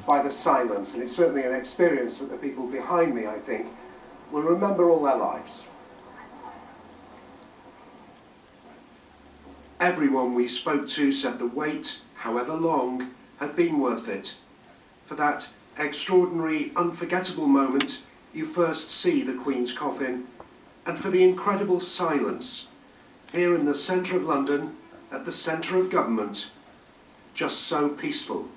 by the silence, and it's certainly an experience that the people behind me, I think, will remember all their lives. Everyone we spoke to said the wait, however long, had been worth it. For that extraordinary, unforgettable moment you first see the Queen's coffin, and for the incredible silence here in the centre of London, at the centre of government, just so peaceful.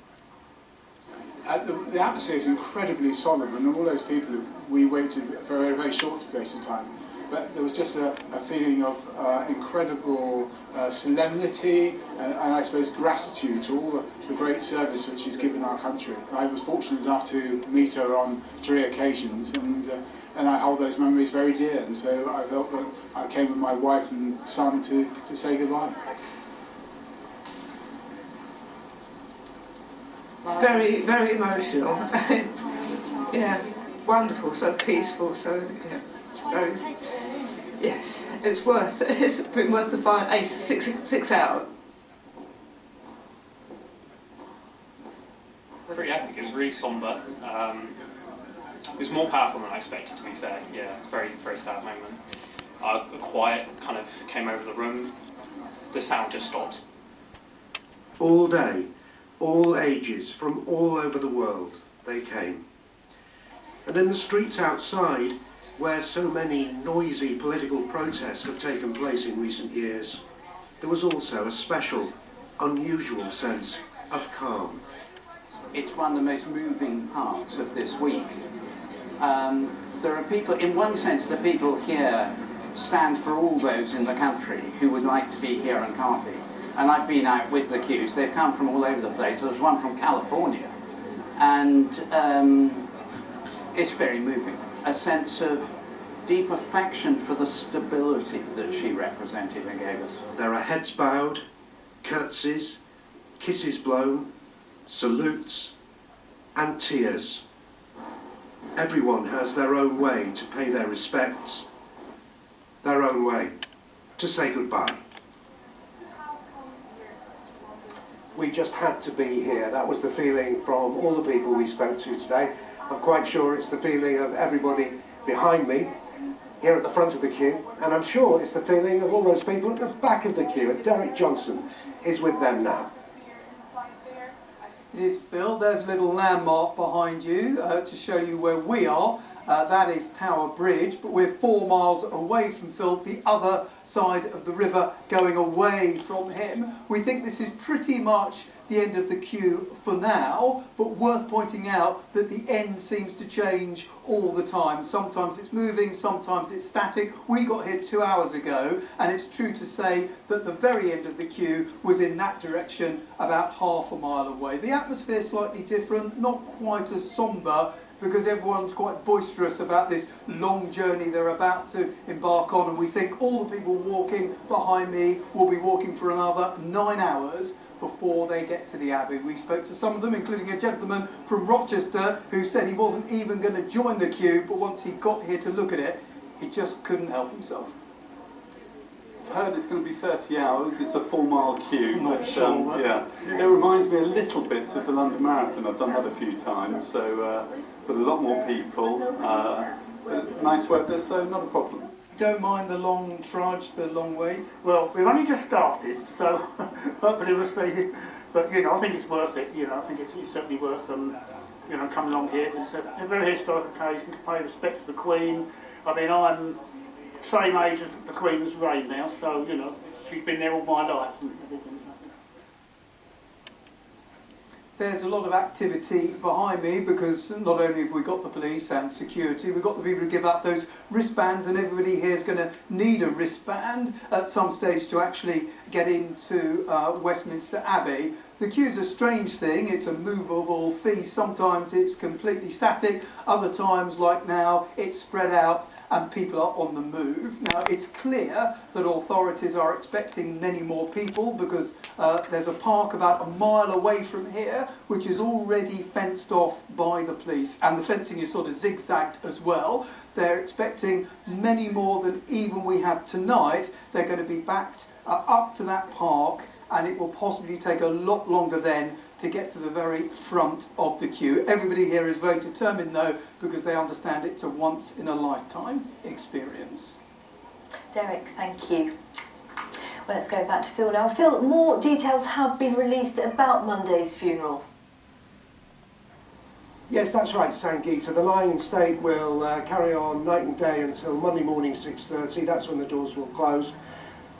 The atmosphere is incredibly solemn, and all those people, we waited for a very, very short space of time, but there was just a feeling of incredible solemnity and I suppose gratitude to all the great service which she's given our country. I was fortunate enough to meet her on 3 occasions, and I hold those memories very dear, and so I felt that I came with my wife and son to say goodbye. Very, very emotional. Yeah, wonderful, so peaceful, so yeah, yes, it's worse. It's been worse to find 6 hours. Pretty epic. It was really sombre. It was more powerful than I expected, to be fair. Yeah, it's a very, very sad moment. A quiet kind of came over the room. The sound just stopped. All day, all ages, from all over the world, they came. And in the streets outside, where so many noisy political protests have taken place in recent years, there was also a special, unusual sense of calm. It's one of the most moving parts of this week. There are people, in one sense, the people here stand for all those in the country who would like to be here and can't be. And I've been out with the queues. They've come from all over the place. There's one from California. And it's very moving. A sense of deep affection for the stability that she represented and gave us. There are heads bowed, curtsies, kisses blown, salutes, and tears. Everyone has their own way to pay their respects, their own way to say goodbye. We just had to be here. That was the feeling from all the people we spoke to today. I'm quite sure it's the feeling of everybody behind me, here at the front of the queue, and I'm sure it's the feeling of all those people at the back of the queue. And Derek Johnson is with them now. It is, Phil. There's a little landmark behind you to show you where we are. That is Tower Bridge, but we're 4 miles away from Phil, the other side of the river, going away from him. We think this is pretty much the end of the queue for now, but worth pointing out that the end seems to change all the time. Sometimes it's moving, sometimes it's static. We got here 2 hours ago, and it's true to say that the very end of the queue was in that direction, about half a mile away. The atmosphere is slightly different, not quite as sombre, because everyone's quite boisterous about this long journey they're about to embark on, and we think all the people walking behind me will be walking for another 9 hours before they get to the Abbey. We spoke to some of them, including a gentleman from Rochester who said he wasn't even going to join the queue, but once he got here to look at it, he just couldn't help himself. I've heard it's going to be 30 hours, it's a 4-mile queue, Sure. Yeah. It reminds me a little bit of the London Marathon. I've done that a few times, so but a lot more people, nice weather, so not a problem. Don't mind the long trudge, the long wait? Well, we've only just started, so hopefully we'll see. But, you know, I think it's worth it. You know, I think it's certainly worth them, you know, coming along here. It's a very historic occasion to pay respect to the Queen. I mean, I'm same age as the Queen's reign now, so, you know, she's been there all my life and everything. So. There's a lot of activity behind me because not only have we got the police and security, we've got the people who give up those wristbands, and everybody here is going to need a wristband at some stage to actually get into Westminster Abbey. The queue's a strange thing. It's a movable feast. Sometimes it's completely static, other times, like now, it's spread out and people are on the move. Now, it's clear that authorities are expecting many more people because there's a park about a mile away from here which is already fenced off by the police, and the fencing is sort of zigzagged as well. They're expecting many more than even we have tonight. They're going to be backed up to that park, and it will possibly take a lot longer then to get to the very front of the queue. Everybody here is very determined though, because they understand it's a once in a lifetime experience. Derek, thank you. Well, let's go back to Phil now. Phil, more details have been released about Monday's funeral. Yes, that's right, Sangeeta. The lying state will carry on night and day until Monday morning 6:30. That's when the doors will close.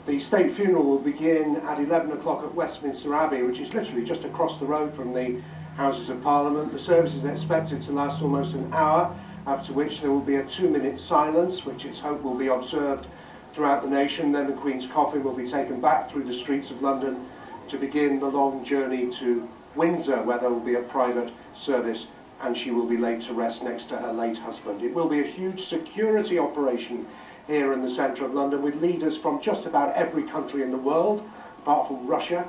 The state funeral will begin at 11 o'clock at Westminster Abbey, which is literally just across the road from the Houses of Parliament. The service is expected to last almost an hour, after which there will be a 2-minute silence, which it's hoped will be observed throughout the nation. Then the Queen's coffin will be taken back through the streets of London to begin the long journey to Windsor, where there will be a private service, and she will be laid to rest next to her late husband. It will be a huge security operation here in the centre of London, with leaders from just about every country in the world, apart from Russia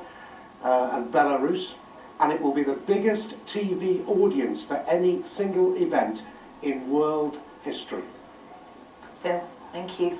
and Belarus, and it will be the biggest TV audience for any single event in world history. Phil, thank you.